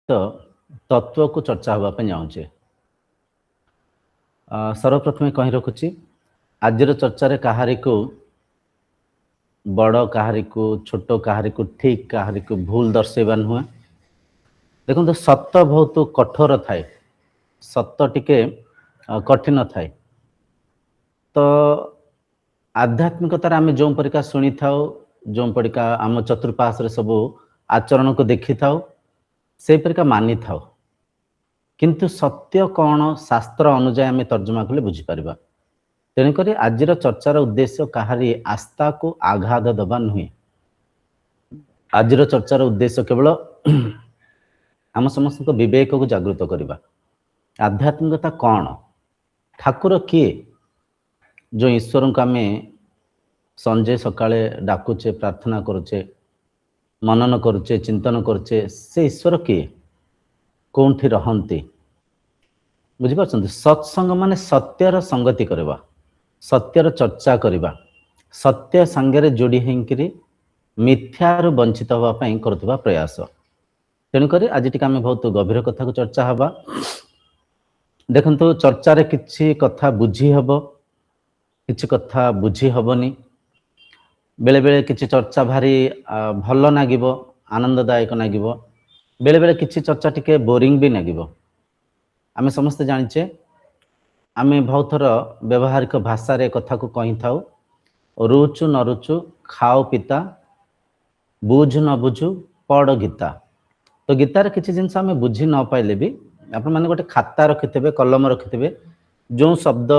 ତ ତତ୍ତ୍ୱକୁ ଚର୍ଚ୍ଚା ହେବା ପାଇଁ ଯାଉଛେ। ସର୍ବପ୍ରଥମେ କହି ରଖୁଛି, ଆଜିର ଚର୍ଚ୍ଚାରେ କାହାରିକୁ ବଡ଼, କାହାରିକୁ ଛୋଟ, କାହାରିକୁ ଠିକ୍, କାହାରିକୁ ଭୁଲ ଦର୍ଶାଇବା ନୁହେଁ। ଦେଖନ୍ତୁ, ସତ ବହୁତ କଠୋର ଥାଏ, ସତ ଟିକେ କଠିନ ଥାଏ। ତ ଆଧ୍ୟାତ୍ମିକତାରେ ଆମେ ଯେଉଁ ପରିକା ଶୁଣିଥାଉ, ଯେଉଁ ପରିକା ଆମ ଚତୁଃପାର୍ଶ୍ୱରେ ସବୁ ଆଚରଣକୁ ଦେଖିଥାଉ, ସେହିପରିକା ମାନିଥାଉ, କିନ୍ତୁ ସତ୍ୟ କ'ଣ ଶାସ୍ତ୍ର ଅନୁଯାୟୀ ଆମେ ତର୍ଜମା କଲେ ବୁଝିପାରିବା। ତେଣୁକରି ଆଜିର ଚର୍ଚ୍ଚାର ଉଦ୍ଦେଶ୍ୟ କାହାରି ଆସ୍ଥାକୁ ଆଘାତ ଦେବା ନୁହେଁ। ଆଜିର ଚର୍ଚ୍ଚାର ଉଦ୍ଦେଶ୍ୟ କେବଳ ଆମ ସମସ୍ତଙ୍କ ବିବେକକୁ ଜାଗୃତ କରିବା। ଆଧ୍ୟାତ୍ମିକତା କ'ଣ? ଠାକୁର କିଏ? ଯେଉଁ ଈଶ୍ୱରଙ୍କୁ ଆମେ ସଞ୍ଜେ ସକାଳେ ଡାକୁଛେ, ପ୍ରାର୍ଥନା କରୁଛେ, ମନନ କରୁଛେ, ଚିନ୍ତନ କରୁଛେ, ସେ ଈଶ୍ୱର କିଏ? କେଉଁଠି ରହନ୍ତି? ବୁଝିପାରୁଛନ୍ତି? ସତ୍ସଙ୍ଗ ମାନେ ସତ୍ୟର ସଙ୍ଗତି କରିବା, ସତ୍ୟର ଚର୍ଚ୍ଚା କରିବା, ସତ୍ୟ ସାଙ୍ଗରେ ଯୋଡ଼ି ହେଇକିରି ମିଥ୍ୟାରୁ ବଞ୍ଚିତ ହେବା ପାଇଁ କରୁଥିବା ପ୍ରୟାସ। ତେଣୁକରି ଆଜି ଟିକେ ଆମେ ବହୁତ ଗଭୀର କଥାକୁ ଚର୍ଚ୍ଚା ହେବା। ଦେଖନ୍ତୁ, ଚର୍ଚ୍ଚାରେ କିଛି କଥା ବୁଝି ହେବ, କିଛି କଥା ବୁଝି ହେବନି। ବେଳେବେଳେ କିଛି ଚର୍ଚ୍ଚା ଭାରି ଭଲ ଲାଗିବ, ଆନନ୍ଦଦାୟକ ଲାଗିବ। ବେଳେବେଳେ କିଛି ଚର୍ଚ୍ଚା ଟିକେ ବୋରିଂ ବି ଲାଗିବ। ଆମେ ସମସ୍ତେ ଜାଣିଛେ, ଆମେ ବହୁତ ଥର ବ୍ୟବହାରିକ ଭାଷାରେ କଥାକୁ କହିଥାଉ, ରୁଚୁ ନ ରୁଚୁ ଖାଅ ପିତା, ବୁଝୁ ନ ବୁଝୁ ପଢ଼ ଗୀତା। ତ ଗୀତାରେ କିଛି ଜିନିଷ ଆମେ ବୁଝି ନ ପାଇଲେ ବି ଆପଣମାନେ ଗୋଟେ ଖାତା ରଖିଥିବେ, କଲମ ରଖିଥିବେ, ଯେଉଁ ଶବ୍ଦ,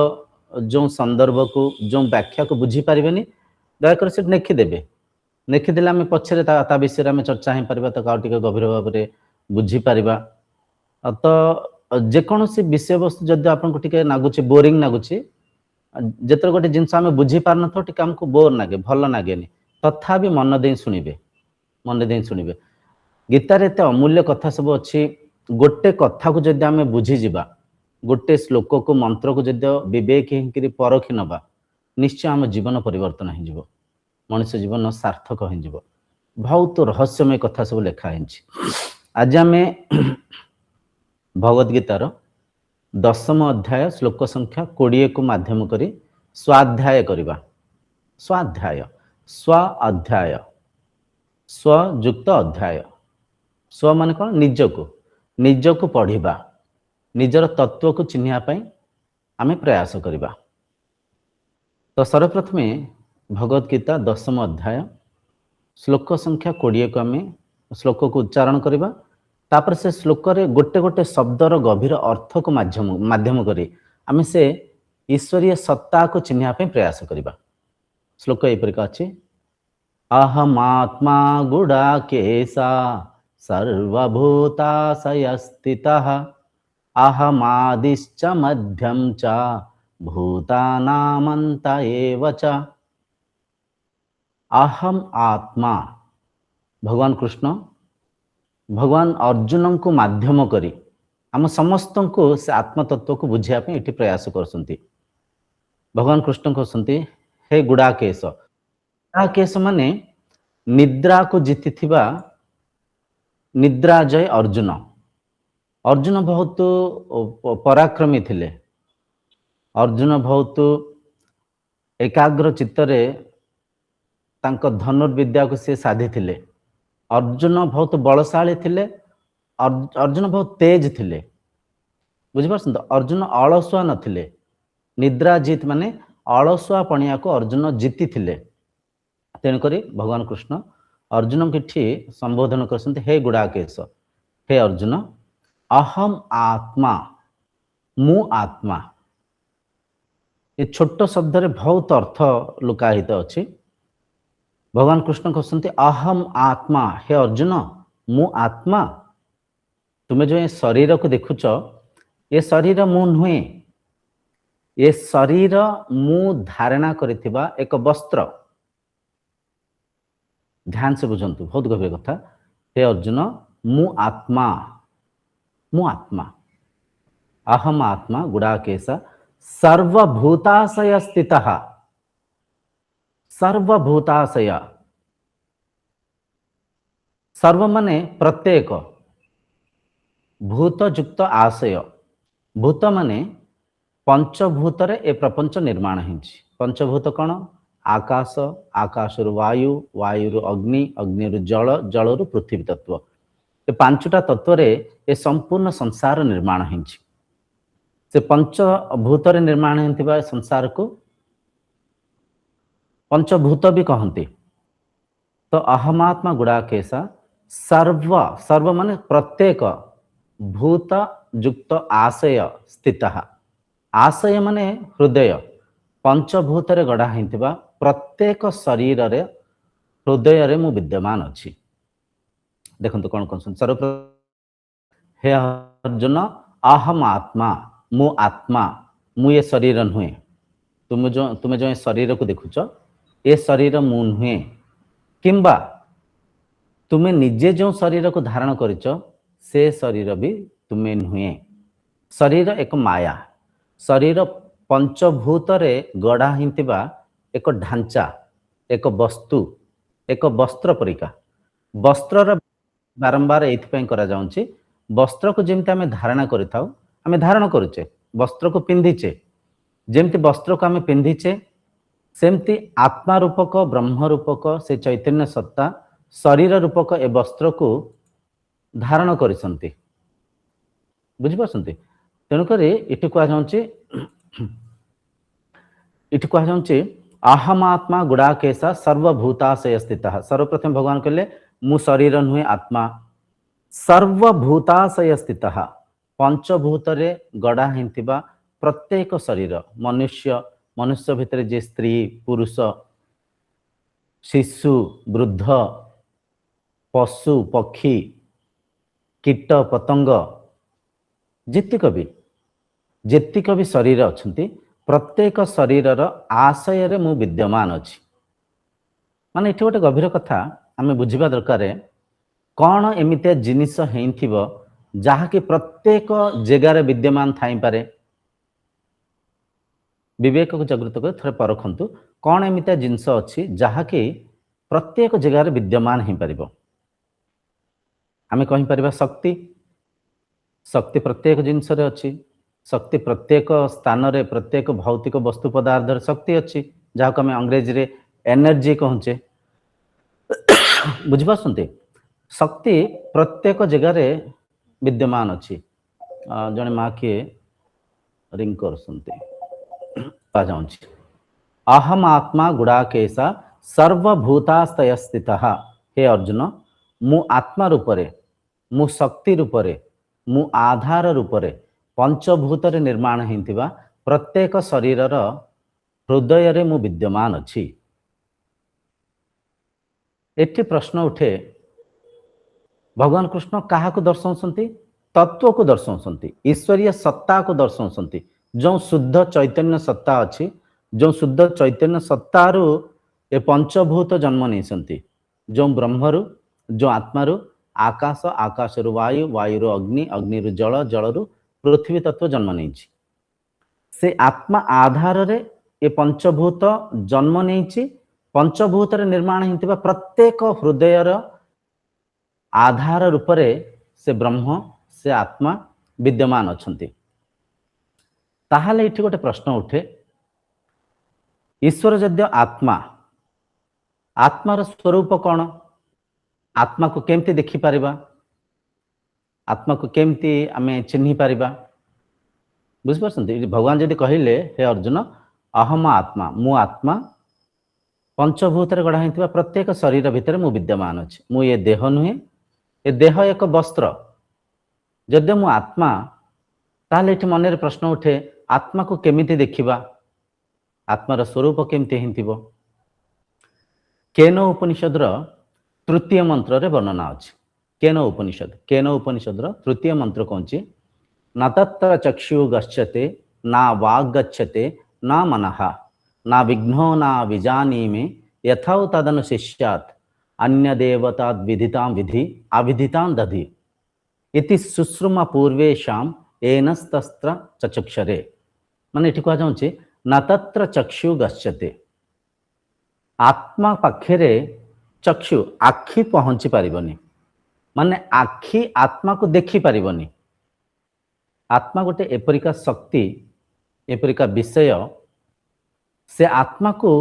ଯେଉଁ ସନ୍ଦର୍ଭକୁ, ଯେଉଁ ବ୍ୟାଖ୍ୟାକୁ ବୁଝିପାରିବେନି, ଦୟାକରି ସେଠି ଲେଖିଦେବେ। ଲେଖିଦେଲେ ଆମେ ପଛରେ ତା ବିଷୟରେ ଆମେ ଚର୍ଚ୍ଚା ହେଇପାରିବା, ତାକୁ ଆଉ ଟିକେ ଗଭୀର ଭାବରେ ବୁଝିପାରିବା। ତ ଯେକୌଣସି ବିଷୟବସ୍ତୁ ଯଦି ଆପଣଙ୍କୁ ଟିକେ ଲାଗୁଛି, ବୋରିଂ ଲାଗୁଛି, ଯେତେବେଳେ ଗୋଟେ ଜିନିଷ ଆମେ ବୁଝିପାରୁନଥାଉ, ଟିକେ ଆମକୁ ବୋର୍ ଲାଗେ, ଭଲ ଲାଗେନି, ତଥାପି ମନ ଦେଇ ଶୁଣିବେ, ମନ ଦେଇ ଶୁଣିବେ। ଗୀତାରେ ଏତେ ଅମୂଲ୍ୟ କଥା ସବୁ ଅଛି। ଗୋଟେ କଥାକୁ ଯଦି ଆମେ ବୁଝିଯିବା, ଗୋଟେ ଶ୍ଲୋକକୁ, ମନ୍ତ୍ରକୁ ଯଦି ବିବେକ ହେଇକିରି ପରଖି ନେବା, ନିଶ୍ଚୟ ଆମ ଜୀବନ ପରିବର୍ତ୍ତନ ହେଇଯିବ, ମଣିଷ ଜୀବନ ସାର୍ଥକ ହେଇଯିବ। ବହୁତ ରହସ୍ୟମୟ କଥା ସବୁ ଲେଖା ହେଇଛି। ଆଜି ଆମେ ଭଗବଦ୍ ଗୀତାର 10ମ ଅଧ୍ୟାୟ ଶ୍ଲୋକ ସଂଖ୍ୟା 20କୁ ମାଧ୍ୟମ କରି ସ୍ୱାଧ୍ୟାୟ କରିବା। ସ୍ୱାଧ୍ୟାୟ, ସ୍ୱ ଅଧ୍ୟାୟ, ସ୍ୱଯୁକ୍ତ ଅଧ୍ୟାୟ। ସ୍ୱ ମାନେ କ'ଣ? ନିଜକୁ, ନିଜକୁ ପଢ଼ିବା, ନିଜର ତତ୍ତ୍ୱକୁ ଚିହ୍ନିବା ପାଇଁ ଆମେ ପ୍ରୟାସ କରିବା। ତ ସର୍ବପ୍ରଥମେ ଭଗବଦ୍ ଗୀତା 10ମ ଅଧ୍ୟାୟ ଶ୍ଲୋକ ସଂଖ୍ୟା 20କୁ ଆମେ ଶ୍ଲୋକକୁ ଉଚ୍ଚାରଣ କରିବା। ତାପରେ ସେ ଶ୍ଲୋକରେ ଗୋଟେ ଗୋଟେ ଶବ୍ଦର ଗଭୀର ଅର୍ଥକୁ ମାଧ୍ୟମ କରି ଆମେ ସେ ଈଶ୍ୱରୀୟ ସତ୍ତାକୁ ଚିହ୍ନିବା ପାଇଁ ପ୍ରୟାସ କରିବା। ଶ୍ଲୋକ ଏପରିକା ଅଛି, ଅହମାତ୍ମା ଗୁଡ଼ାକେଶା ସର୍ବଭୂତାଶୟ ସ୍ଥିତଃ ଅହମାଦିଶ୍ଚ ମଧ୍ୟଂ ଚ ଭୂତାନାମନ୍ତ ଏବ ଚ। ଅହମ୍ ଆତ୍ମା। ଭଗବାନ କୃଷ୍ଣ ଭଗବାନ ଅର୍ଜୁନଙ୍କୁ ମାଧ୍ୟମ କରି ଆମ ସମସ୍ତଙ୍କୁ ସେ ଆତ୍ମତତ୍ତ୍ୱକୁ ବୁଝିବା ପାଇଁ ଏଠି ପ୍ରୟାସ କରୁଛନ୍ତି। ଭଗବାନ କୃଷ୍ଣ କହୁଛନ୍ତି, ହେ ଗୁଡ଼ାକେଶ। ଗୁଡ଼ାକେଶ ମାନେ ନିଦ୍ରାକୁ ଜିତିଥିବା ନିଦ୍ରାଜୟ ଅର୍ଜୁନ। ଅର୍ଜୁନ ବହୁତ ପରାକ୍ରମୀ ଥିଲେ। ଅର୍ଜୁନ ବହୁତ ଏକାଗ୍ର ଚିତ୍ତରେ ତାଙ୍କ ଧନୁର୍ବିଦ୍ୟାକୁ ସେ ସାଧିଥିଲେ। ଅର୍ଜୁନ ବହୁତ ବଳଶାଳୀ ଥିଲେ। ଅର୍ଜୁନ ବହୁତ ତେଜ ଥିଲେ। ବୁଝିପାରୁଛନ୍ତି? ଅର୍ଜୁନ ଅଳସୁଆ ନଥିଲେ। ନିଦ୍ରାଜିତ ମାନେ ଅଳସୁଆ ପଣିଆକୁ ଅର୍ଜୁନ ଜିତିଥିଲେ। ତେଣୁକରି ଭଗବାନ କୃଷ୍ଣ ଅର୍ଜୁନଙ୍କୁ ଏଠି ସମ୍ବୋଧନ କରୁଛନ୍ତି, ହେ ଗୁଡ଼ାକେଶ, ହେ ଅର୍ଜୁନ, ଅହମ୍ ଆତ୍ମା, ମୁଁ ଆତ୍ମା। ଏ ଛୋଟ ଶବ୍ଦରେ ବହୁତ ଅର୍ଥ ଲୁକାୟିତ ଅଛି। ଭଗବାନ କୃଷ୍ଣ କହୁଛନ୍ତି, ଅହମ୍ ଆତ୍ମା, ହେ ଅର୍ଜୁନ, ମୁଁ ଆତ୍ମା। ତୁମେ ଯେଉଁ ଏ ଶରୀରକୁ ଦେଖୁଛ, ଏ ଶରୀର ମୁଁ ନୁହେଁ। ଏ ଶରୀର ମୁଁ ଧାରଣା କରିଥିବା ଏକ ବସ୍ତ୍ର। ଧ୍ୟାନ ସେ ବୁଝନ୍ତୁ, ବହୁତ ଗଭୀର କଥା। ହେ ଅର୍ଜୁନ, ମୁଁ ଆତ୍ମା, ମୁଁ ଆତ୍ମା। ଅହମ୍ ଆତ୍ମା ଗୁଡ଼ାକେଶ ସର୍ବଭୂତାଶୟ ସ୍ଥିତଃ। ସର୍ବଭୂତାଶୟ, ସର୍ବ ମାନେ ପ୍ରତ୍ୟେକ, भूत युक्त आशय भूत माने पंचभूतरे ए प्रपंच निर्माण होइछि। पंचभूत कौन? आकाश, आकाशरु वायु, वायुरु अग्नि, अग्निरु जल, जलरु पृथ्वी तत्व। ए पांचटा तत्व रे ए संपूर्ण संसार निर्माण होइछि। से पंचभूतरे निर्माण होइतिबा संसार को पंचभूत भी कहते। तो अहमात्मा गुड़ाकेशा सर्व सर्व माने प्रत्येक भूत युक्त आशय स्थित। आशय माने हृदय। पंचभूत रे गढ़ा होइतिबा प्रत्येक शरीर रे हृदय रे मु विद्यमान अछि। देखंतु कोन कोन सर्व हे अर्जुन अहम आत्मा मु आत्मा मु ये शरीर नुहे। तुम्हें जो शरीर को देखुच ए शरीर मु नुहे किंबा तुम्हें निजे जो शरीर को धारण करिच से शरीर भी तुम्हें नुहे। शरीर एक माया। शरीर पंचभूत रे गढ़ा हिंतिबा एक ढांचा, एक वस्तु, एक वस्त्र परिका। वस्त्र बारंबार एइथपई करा जाउछि वस्त्र को जेमति आमे धारण करिथाउ, आमे धारण करूचे वस्त्र को पिंधिचे, जेमति वस्त्र को आमे पिंधिचे सेमति आत्मा रूपक ब्रह्म रूपक से चैतन्य सत्ता शरीर रूपक ए वस्त्र को धारण करिसंती। बुझि पासंती? तेणुक इटी कह जाउछि इटी कह जाउछि अहमात्मा गुड़ाकेशा सर्वभूताशय स्थित। सर्वप्रथम भगवान कहले मु शरीर नुहे आत्मा सर्वभूताशय स्थित। पंचभूत रे गढ़ा हिंतिबा प्रत्येक शरीर मनुष्य मनुष्य भितर जे स्त्री पुरुष शिशु वृद्ध पशु पक्षी कीट पतंग जेतिक भी शरीर अछंती प्रत्येक शरीर आशय रे मु विद्यमान अछि। माने एठी गोटे गभीर कथा आमे बुझिबा दरकार। कौन एमितिया जिनिस हेइथिबो जहा कि प्रत्येक जगार विद्यमान थाई पारे। विवेक को जागृत कर थरे परखंतु कौन एमितिया जिनिस अछि जहा कि प्रत्येक जगार विद्यमान हेइ परिबो। आमे कहि परिबा शक्ति। शक्ति प्रत्येक जिनिस रे अछि। शक्ति प्रत्येक स्थान रे प्रत्येक भौतिक वस्तु पदार्थ रे शक्ति अछि जहा को आमे अंग्रेजी रे एनर्जी कहूचे। बुझि पासंते? शक्ति प्रत्येक जगार विद्यमान अछि। जने माँ के रिंग करसंते पाजाउछि अहम आत्मा गुड़ाकेशा सर्वभूतास्तय स्थितः। हे अर्जुन मु आत्मा रूपरे मु शक्ति रूपरे मु आधार रूपरे पंचभूत रे निर्माण हेतिबा प्रत्येक शरीर हृदय रे मु विद्यमान अछि। एठी प्रश्न उठे भगवान कृष्ण काहा को दर्शाउछंती? तत्व को दर्शाउछंती, ईश्वरीय सत्ता को दर्शाउछंती। जो शुद्ध चैतन्य सत्ता अछि, जो शुद्ध चैतन्य सत्तारु ए पंचभूत जन्म नैसंती। जो ब्रह्मरु जो आत्मारु आकाश, आकाशरु वायु, वायुरु अग्नि, अग्निरु जल, जलरु पृथ्वी तत्व जन्म नैछि। से आत्मा आधार रे ए पंचभूत जन्म नैछि। पंचभूत रे निर्माण हिंतिबा प्रत्येक हृदयर आधार रूपरे से ब्रह्म से आत्मा विद्यमान अछंती। ताहाले इठी गोटे प्रश्न उठे ईश्वर यद्य आत्मा, आत्मार स्वरूप कौन? आत्मा को केमती देखि पारिबा? आत्मा को केमती आमे चिन्हि पारिबा? बुझ पारसंती? भगवान यदि कहिले हे अर्जुन अहम आत्मा मु आत्मा पंचभूत रे गढ़ा हिंतिबा प्रत्येक शरीर भितर मु विद्यमान अछि। मु ये देह नुहे, ए देह एक वस्त्र। यद्य मु आत्मा ताले इठी मन रे प्रश्न उठे आत्मा को केमिति देखिबा? आत्मार स्वरूप केमिति हिंतिबो? केन उपनिषद तृतीय मंत्र रे वर्णना अछि। केन उपनिषद तृतीय मंत्र कहछि न तत्र चक्षु गच्छते ना वाग गच्छते ना मनः ना विघ्नो ना विजानीमे यथा तदनुशिष्यात् अन्य देवता विदितां विधि अविदितां दधि इति सुश्रुमा पूर्वेशाम एनस्तस्त्र चक्षुरे। माने एठी कह जाउछि न तत्र चक्षु गच्छते। आत्मा पाखेरे चक्षु आखि पहुंची पारिबनी। माने आखि आत्मा को देखि पारिबनी। आत्मा गोटे एपरिका शक्ति एपरिका विषय से आत्मा को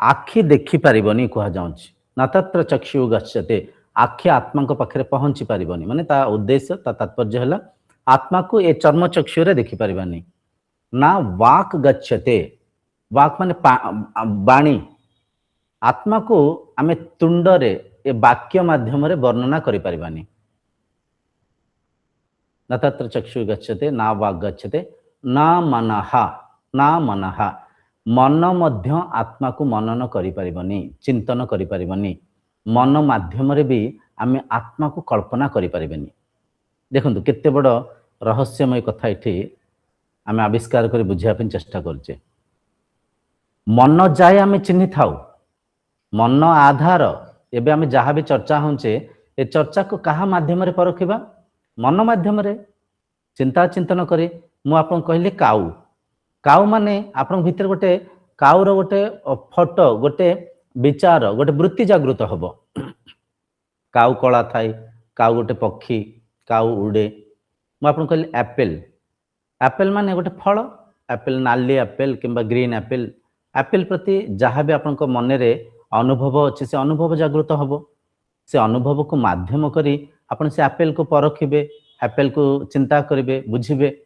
आखि देखी पारिबनी कह जाउछि न तत्र चक्षु गच्छते आखि आत्मा को पाखरे पहुंची पारिबनी माने ता उद्देश्य ता तात्पर्य हला आत्मा को ए चर्म चक्षु रे देखि पारिबानी ना वाक गच्छते वाक माने बाणी आत्मा को आमे तुंडरे ए वाक्य माध्यम रे वर्णना करि पारिबानी न तत्र चक्षु गच्छते ना वाक गच्छते ना मनः मन मध्य आत्मा को मनन करि पारिबनी चिंतन करि पारिबनी मन माध्यम रे भी आमे आत्मा को कल्पना करि पारिबनी देखंतु केते बड़ रहस्यमय कथा एठी आमे आविष्कार करि बुझिया पे चेष्टा करछे मन जाय आमे चिन्हि थाउ मन आधार एबे आमे जहा भी चर्चा होचे ए चर्चा को कहा माध्यम रे परखिबा मन माध्यम रे चिंता चिंतन करे मु आपन कहले काउ काउ माने आपन भीतर गोटे काउर गोटे फोटो गोटे विचार गोटे वृत्ति जागृत हबो काउ कला थाई काउ गोटे पक्षी काउ उड़े मु आपन कहले एप्पल एप्पल माने गोटे फल एप्पल नाली एप्पल किंबा ग्रीन एप्पल एप्पल प्रति जहाँ भी आपन को मन रे अनुभव अच्छे से अनुभव जागृत हबो से अनुभव को माध्यम करी आपन से एप्पल को परखिबे एप्पल को चिंता करिवे बुझिबे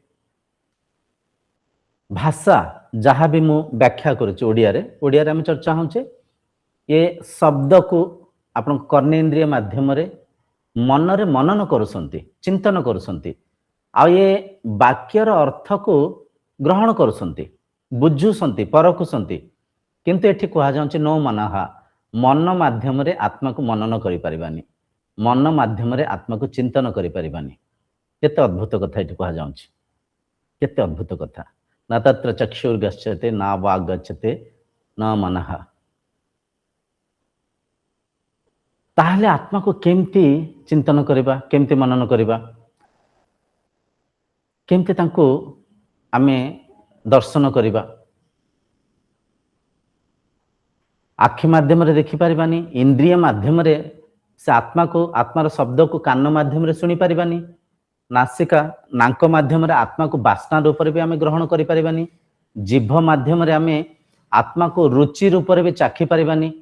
भाषा जहाँ भी मु व्याख्या करुचे ओडिया रे हम चर्चा होचे ये शब्द को आपन कर्णेन्द्रिय माध्यम रे मन रे मनन करुसंती चिंतन करुसंती आ ये वाक्यर अर्थ को ग्रहण करुसंती बुझुसंती परखुसंती किंतु एठी कहा जाउचे नो मनहा मन माध्यम रे आत्मा को मनन करि परिबानी मन माध्यम रे आत्मा को चिंतन करि परिबानी केते अद्भुत कथा एठी कहा जाउचे केते अद्भुत कथा न तत्र चक्षुर्गच्छते न वाक् गच्छते न मनः ताहले आत्मा को केमती चिंतन करिबा केमती मनन करिबा केमती तांको आमे दर्शन करिबा आखि माध्यम रे देखि परिबानी इंद्रिय माध्यम रे से आत्मा को आत्मार शब्द को कान माध्यम रे सुनी परिबानी नासिका नाक माध्यम रे आत्मा को वासना रूप रे भी आमे ग्रहण करि परिबानी जिभ माध्यम रे आमे आत्मा को रुचि रूप रे भी चाखी परिबानी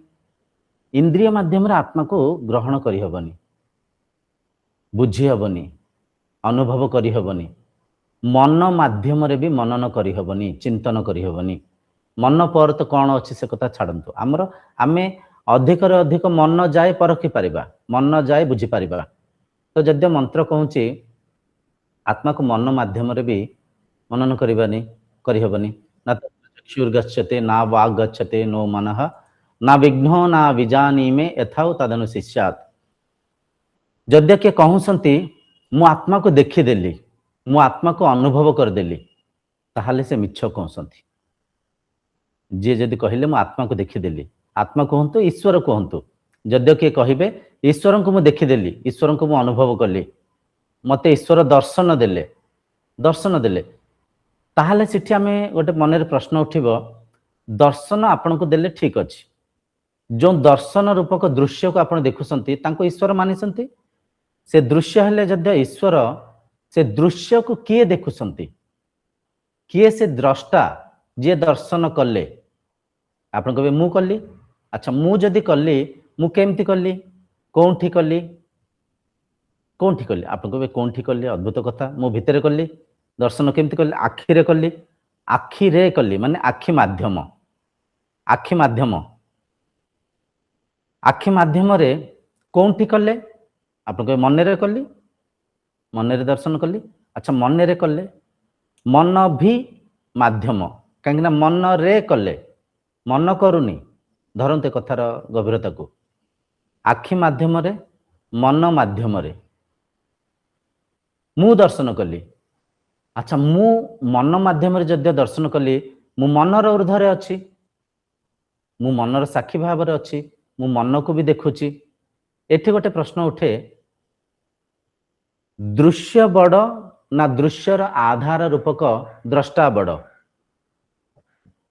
इंद्रिय माध्यम रे आत्मा को ग्रहण करि हबनी बुझी हबनी अनुभव करि हबनी मन माध्यम रे भी मनन करि हबनी चिंतन करि हबनी मन पर तो कौन अच्छी से कथा छाड़तु आमर आमे अधिक रे अधिक मन जाए परखि परिबा मन जाए बुझी परिबा तो जद्य मंत्र कहूची आत्मा को मन माध्यम रे भी मनन करिबानी करि हबनी न चक्षुर्गच्छते ना वाक् गच्छते नो मनः ना विघ्नो ना विजानीमे यथाउ तदनु शिष्यात् जद्य के कहउसंती मु आत्मा को देखि देली मु आत्मा को अनुभव कर देली ताहाले से मिछ कहउसंती जे जदि कहिले मु आत्मा को देखि देली आत्मा कहंतु ईश्वर कहंतु जद्य के कहिबे ईश्वर को मु देखि देली ईश्वर को मु अनुभव कली मते ईश्वर दर्शन देले ताहाले सिठी आमे गोटे मन रे प्रश्न उठिबो दर्शन आपन को देले ठीक अछि जो दर्शन रूपक दृश्य को आपण देखुसंती तांको ईश्वर मानिसंती से दृश्य हेले जद्य ईश्वर से दृश्य को किए देखुसंती किए से द्रष्टा जे दर्शन कले आपण कहबे मु कली अच्छा मु जदी कली मु केमती कली कोंठी कली आपण कहबे कोंठी कली अद्भुत कथा मु भितरे कली दर्शन केमती कली आखि रे कली माने आखि माध्यम रे कोंठी कले आपण कहबे मन रे कली मन रे दर्शन कली अच्छा मन रे कले मन भी माध्यम कहीं मन रे कले मन करूनी धरते कथार गभीरता को आखि माध्यम रे मन माध्यम रे मु दर्शन कली अच्छा मु मन माध्यम रे जद्य दर्शन कली मु मनर ऊर्ध्वरे अछि मु मनर साक्षी भाव रे अछि मु मन को भी देखुची एठी गोटे प्रश्न उठे दृश्य बड़ ना दृश्यर आधार रूपक द्रष्टा बड़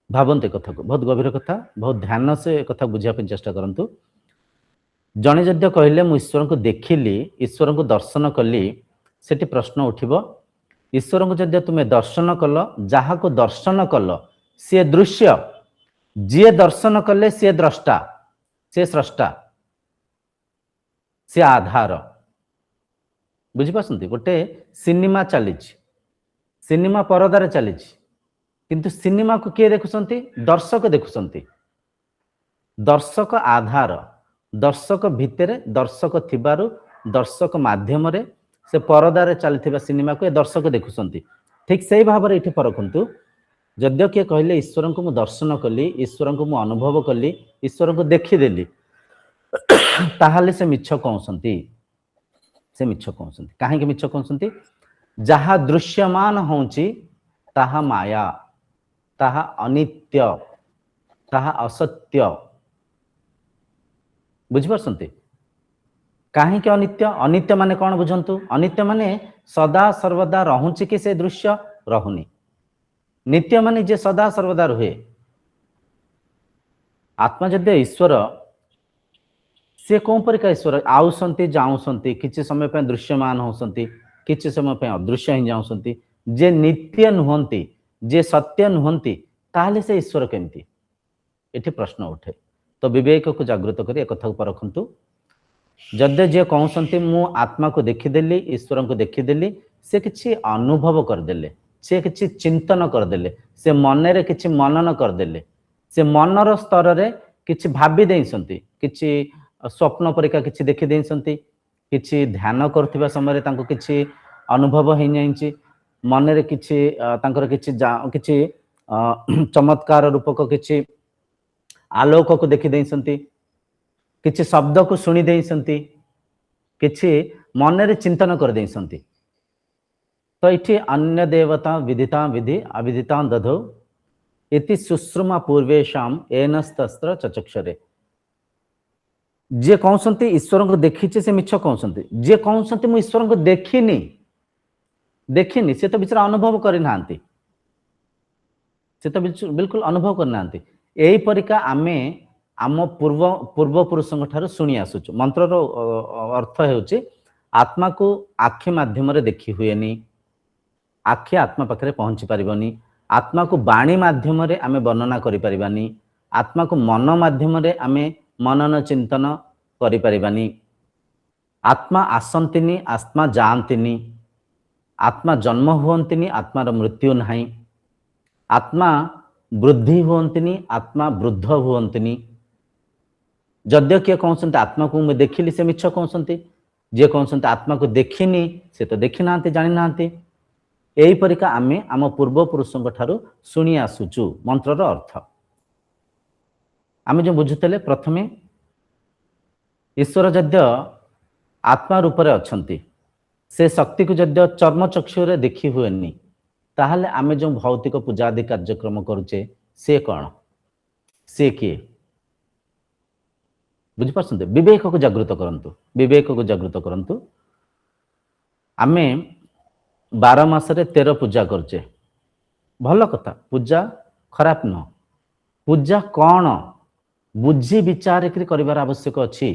भावंते कथा को बहुत गभीर कथा बहुत ध्यान से कथा बुझिया पे चेष्टा करंतु जने जद्य कहले मु ईश्वर को देखिली ईश्वर को दर्शन कली सेठी प्रश्न उठिबो ईश्वर को जदि तुम्हें दर्शन कल जहाँ को दर्शन कल सी दृश्य जी दर्शन कले सी द्रष्टा सी स्रष्टा सी आधार बुझिपारछन्ति गोटे सिनेमा चली सिनेमा परदार चली किंतु सिनेमा को किए देखुंती दर्शक देखुंती दर्शक आधार दर्शक भितर दर्शक थिबारु दर्शक माध्यम रे से परदार चलथिबा सिनेमा को दर्शक देखुंती ठीक से भाव में ये परखु जद्य किए कहले ईश्वर को मु दर्शन कली ईश्वर को मु अनुभव कली ईश्वर को देखीदेली ताहले से मिछ कहउसंती से मिछ कहउसंती काहे मिछ कहउसंती जहा दृश्यमान होउची ताहा माया ताहा अनित्य ताहा असत्य बुझिपारछन्ति काहे के अनित्य अनित्य माने कौन बुझंतु अनित्य माने सदा सर्वदा रहूची कि से दृश्य रहुनी नित्य माने जे सदा सर्वदा रुहे आत्मा जदि ईश्वर से कौन परिका ईश्वर आउसंती जाउसंती किछि समय पे दृश्यमान होसंती किछि समय पे अदृश्य ही जाउसंती जे नित्य नुहंती जे सत्य नुहंती ताहले से ईश्वर केमती एठी प्रश्न उठे तो विवेक को जागृत करी एक कथा परखंतु जदि जे कहउसंती मु आत्मा को देखीदेली ईश्वर को देखीदेली से किछि अनुभव करदेले से किछि चिंतन करदेले से मन रे किछि मनन करदेले से मनर स्तर रे किछि भाबी देइसंती किछि स्वप्न परिका किछि देखि देइसंती किछि ध्यान करथिबा समय तांको किछि अनुभव हेइ जाइछि मन रे किछि तांकर किछि चमत्कार रूपक किछि आलोक को देखि देइसंती किछि शब्द को सुनि देइसंती किछि मन रे चिंतन कर देइसंती तो इठी अन्य देवता विदिता विधि अविदिता दधौ इति सुश्रुमा पूर्वेशाम एनस्तस्त्र चचक्षरे जे कहउसंती ईश्वर को देखिचे से मिछ कहउसंती जे कहउसंती मु ईश्वर को देखिनी देखिनी से तो बिचारा अनुभव करि नांती से तो बिल्कुल अनुभव कर नांती एही परिका आमे आम पूर्व पुरुषों ठारू शुणी आसुचु मंत्र रो अर्थ हेउची आत्मा को आखि माध्यम रे देखि हुएनी आखि आत्मा पाखरे पहुंची परिबनी आत्मा को बाणी माध्यम रे आमे वर्णना करि परिबानी आत्मा को मन माध्यम रे आमे मनन चिंतन करि परिबानी आत्मा आसंतिनी आत्मा जानतिनी आत्मा जन्म हुअंतिनी आत्मार मृत्यु नाही आत्मा वृद्धि हुअंतिनी आत्मा वृद्ध हुअंतिनी जद्य किए कहउसंती आत्मा को मैं देखिली से मिछ कहउसंती जे कहउसंती आत्मा को देखिनी से तो देखि नांती जानि नांती एही परिका आमे आम पूर्व पुरुषों ठारू शुणी आसुचु मंत्रर अर्थ आमे जो बुझुतले प्रथमे ईश्वर जद्य आत्मा रूप रे अछंती से शक्ति को जद्य चर्म चक्षु रे देखि हुएनी ताहले आमे जो भौतिक पूजा आदि कार्यक्रम करूचे से कौन से किए बुझिपारछन्ते विवेक को जागृत करंतु विवेक को जागृत करंतु आमे 12 मासरे 13 पूजा करचे भल कथा पूजा खराब न पूजा कौन बुझी विचार करिवार आवश्यक अछि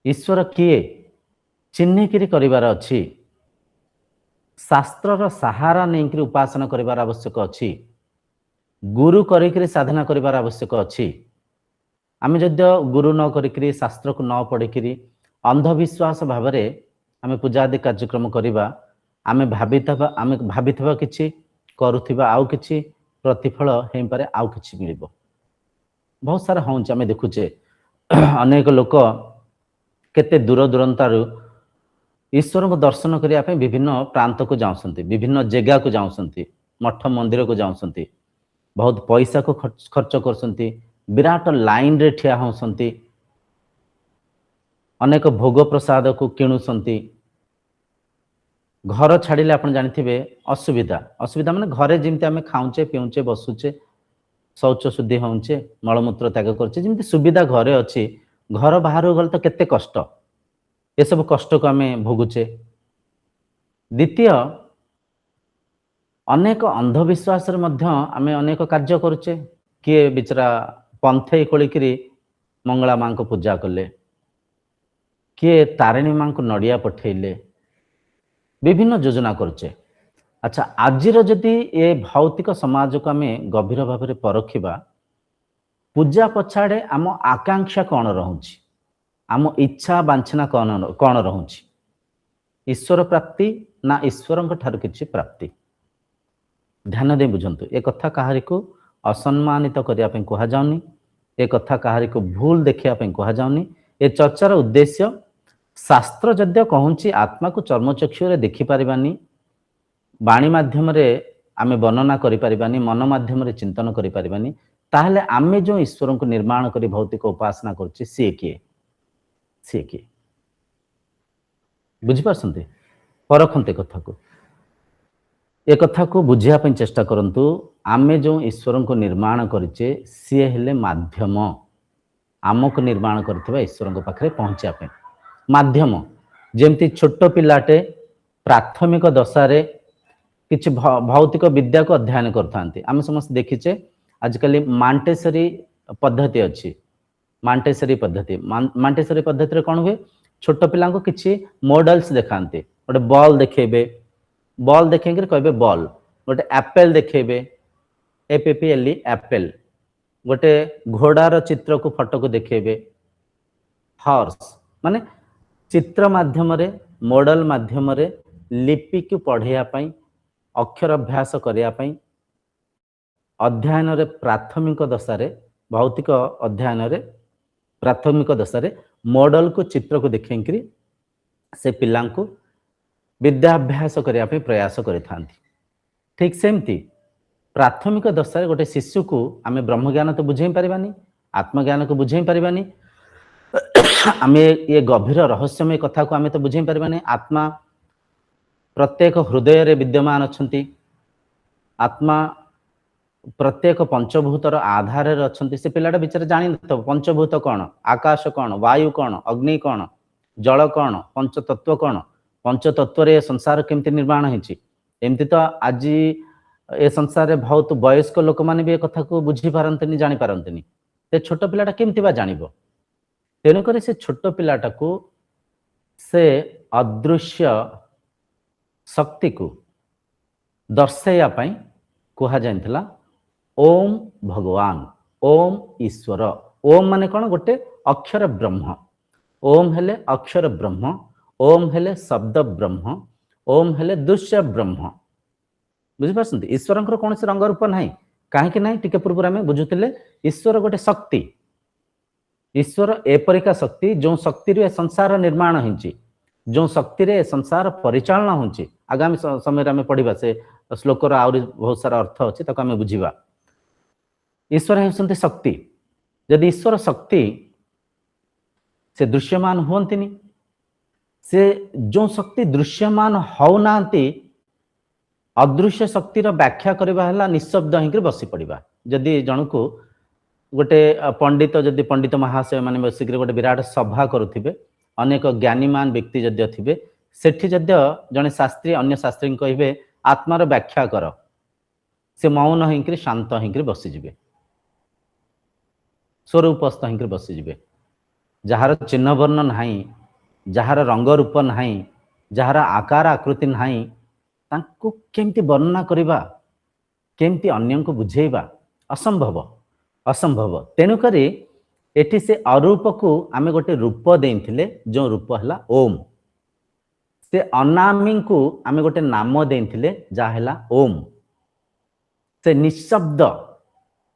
ईश्वर किए चिन्हिकिरी करिवार अछि शास्त्रर सहारा नहीं उपासना करिवार आवश्यक अछि गुरु करिकरी साधना करिवार आवश्यक अछि आमे जद्य गुरु न करिकरी शास्त्र को न पढ़िकरी अंधविश्वास भाव रे आमे पूजा आदि कार्यक्रम करिबा आमे भाबिथबा किछि करुथिबा आउ किछि प्रतिफल हेइ पारे आउ किछि मिलिबो बहुत सारा होउछ आमे देखुचे अनेक लोक केते दूर दूरंतारु ईश्वर को दर्शन करिया पे विभिन्न प्रांत को जाउसंती विभिन्न जगह को जाउसंती मठ मंदिर को जाउसंती बहुत पैसा को खर्च करसंती विराट लाइन रे ठिया होसंती अनेक भोग प्रसाद को किणुसंती घर छाड़िले आपण जानिथिबे असुविधा असुविधा माने घरे जिमते आमे खाउचे पिउचे बसुचे शौच शुद्धि होउचे मलमूत्र त्याग करचे जिमते सुविधा घरे अछि घर बाहर गल तो केते कष्ट ये सब कष्ट को आमे भोगुचे द्वितीय अनेक अंधविश्वास रे मध्य आमे अनेक कार्य करूचे किए बिचरा पंथे खोलिकरी मंगला मां को पूजा कले किए तारिणी मां को नड़िया पठेले विभिन्न योजना करुचे। अच्छा आज जदि ए भौतिक समाज को आम गभीर भाव में परखिबा पूजा पछाड़े आम आकांक्षा कौन रोचे आम इच्छा बांछना कौन रोचे ईश्वर प्राप्ति ना ईश्वर किसी प्राप्ति ध्यान दे बुझंतु ए कथा कहारी को असम्मानित करने कह जाउनी ए कथा कहारी को भूल देखिया कह जाउनी ए चर्चार उद्देश्य शास्त्र जद्य कहूँ आत्मा को चर्मचक्षु देखि पारिबानी बाणी माध्यम आमे वर्णना करि पारिबानी मन माध्यम चिंतन करि पारिबानी ताहले आमे जो ईश्वर को निर्माण करी भौतिक उपासना करछि सी किए बुझी पारसंते परखंते कथा को ए कथा को बुझिया पई चेष्टा करंतु आमे जो ईश्वर को निर्माण करिचे सी हेले माध्यम आमको निर्माण करथिबा ईश्वर को पाखरे पहुंचिया पे माध्यम जेमती छोट पिलाटे प्राथमिक दशारे किछि भौतिक विद्या को अध्ययन करथांती आमे समस्त देखिचे आजकल मांटेसरी पद्धति अच्छी मांटेसरी पद्धति रे कौन हुए छोट पिला को किछि मॉडल्स देखांते गोटे बॉल देखेबे बॉल देखेंगे कहबे बॉल गोटे एप्पल देखेबे एपीएल एप्पल गोटे घोड़ार चित्र को फोटो को देखेबे हॉर्स माने चित्र माध्यम रे मॉडल माध्यम रे लिपि को पढ़िया पई अक्षर अभ्यास करिया पई अध्ययन रे प्राथमिक दशारे भौतिक अध्ययन रे प्राथमिक दशारे मॉडल को चित्र को देखेंकरी से पिला को विद्याभ्यास करिया पे प्रयास करिथांती ठीक सेमती प्राथमिक दशारे गोटे शिशु को आमे ब्रह्म ज्ञान तो बुझेई पारिबानी आत्मज्ञान को बुझेई पारिबानी आमे ये गभीर रहस्यमय कथा को आमे तो बुझेई पारिबानी आत्मा प्रत्येक हृदय रे विद्यमान अछंती आत्मा प्रत्येक पंचभूतर आधार अच्छा से पिलाटा विचार जानी न पंचभूत कौन आकाश कौन वायु कौन अग्नि कौन जल कौन पंचतत्व कौन पंचतत्व रे संसार केमती निर्माण होती एमती तो आज ए संसार में बहुत वयस्क लोक मैंने भी कथा को बुझी पारंतनी जानी पारंतनी ते छोट पिलाटा केमती बा जानिबो तेणुक से छोट पिलाटा को से अदृश्य शक्ति को दर्शाइया पई कहा जाइथिला ओम भगवान ओम ईश्वर ओम माने कौन गोटे अक्षर ब्रह्म ओम हेले अक्षर ब्रह्म ओम हेले शब्द ब्रह्म ओम हेले दृश्य ब्रह्म बुझी पारसंती ईश्वर कौन से रंग रूप नहीं कहीं ना टिके पूर्व आम बुझुले ईश्वर गोटे शक्ति ईश्वर एपरिका शक्ति जो शक्ति रे संसार निर्माण होची जो शक्ति रे संसार परिचालना होची आगामी समय में पढ़ा से श्लोकर आउरी बहुत सारा अर्थ अच्छी ताको आम बुझा ईश्वर होती शक्ति यदि ईश्वर शक्ति से दृश्यमान हुंतनी से जो शक्ति दृश्यमान होना अदृश्य शक्तिर व्याख्या करवा निशब्द होकर बसी पड़ा जदि जन को गोटे पंडित जदि पंडित महाशय माने बसिक गोटे विराट सभा करुथिबे अनेक ज्ञानीमान व्यक्ति जद्य थिबे सेठी जद्य जने शास्त्री अन्य शास्त्री कहिबे आत्मार व्याख्या कर से मौन होकर शांत होकर बसीजे स्वरूपस्थ होकर बसीजे जार चिन्ह वर्ण नाही जार रंग रूप नाही जार आकार आकृति नाही तांको केमती वर्णना करिबा केमती अन्य को बुझेइबा असंभव असंभव तेणुक एटी से अरूप को आमे गोटे रूप देथिले जो रूप हला ओम से अनामी को आमे गोटे नाम देथिले जा हला ओम से निशब्द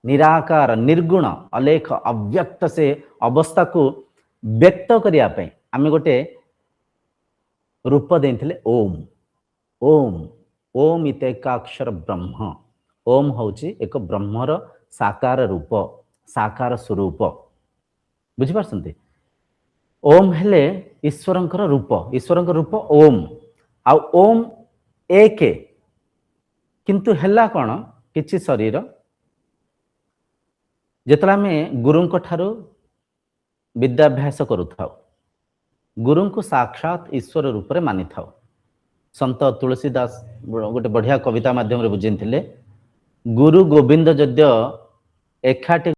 निराकार निर्गुण अलेख अव्यक्त से अवस्था को व्यक्त करिया पे आमे गोटे रूप देथिले ओम ओम ओम इतेकाक्षर ब्रह्म ओम होची एक ब्रह्मर साकार रूप साकार स्वरूप बुझी पारसंते ओम हेले ईश्वरंकर रूप ईश्वरंकर रूप ओम आ ओम एक किंतु हेला कौन किछि शरीर जेतला में गुरुंक ठारू विद्याभ्यास करुथाओ गुरु को साक्षात ईश्वर रूप में मानि थाओ संत तुलसीदास गोटे बढ़िया कविता माध्यम बुझे गुरु गोविंद जद्य एकाठी